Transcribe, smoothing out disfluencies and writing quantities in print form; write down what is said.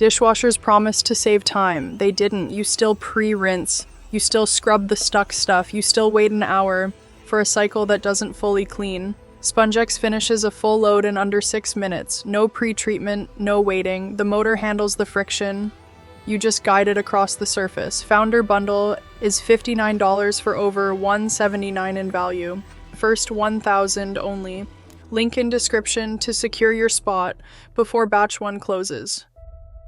Dishwashers promised to save time. They didn't. You still pre-rinse. You still scrub the stuck stuff. You still wait an hour for a cycle that doesn't fully clean. Spongex finishes a full load in under 6 minutes. No pre-treatment, no waiting. The motor handles the friction. You just guide it across the surface. Founder bundle is $59 for over $179 in value. First 1,000 only. Link in description to secure your spot before batch 1 closes.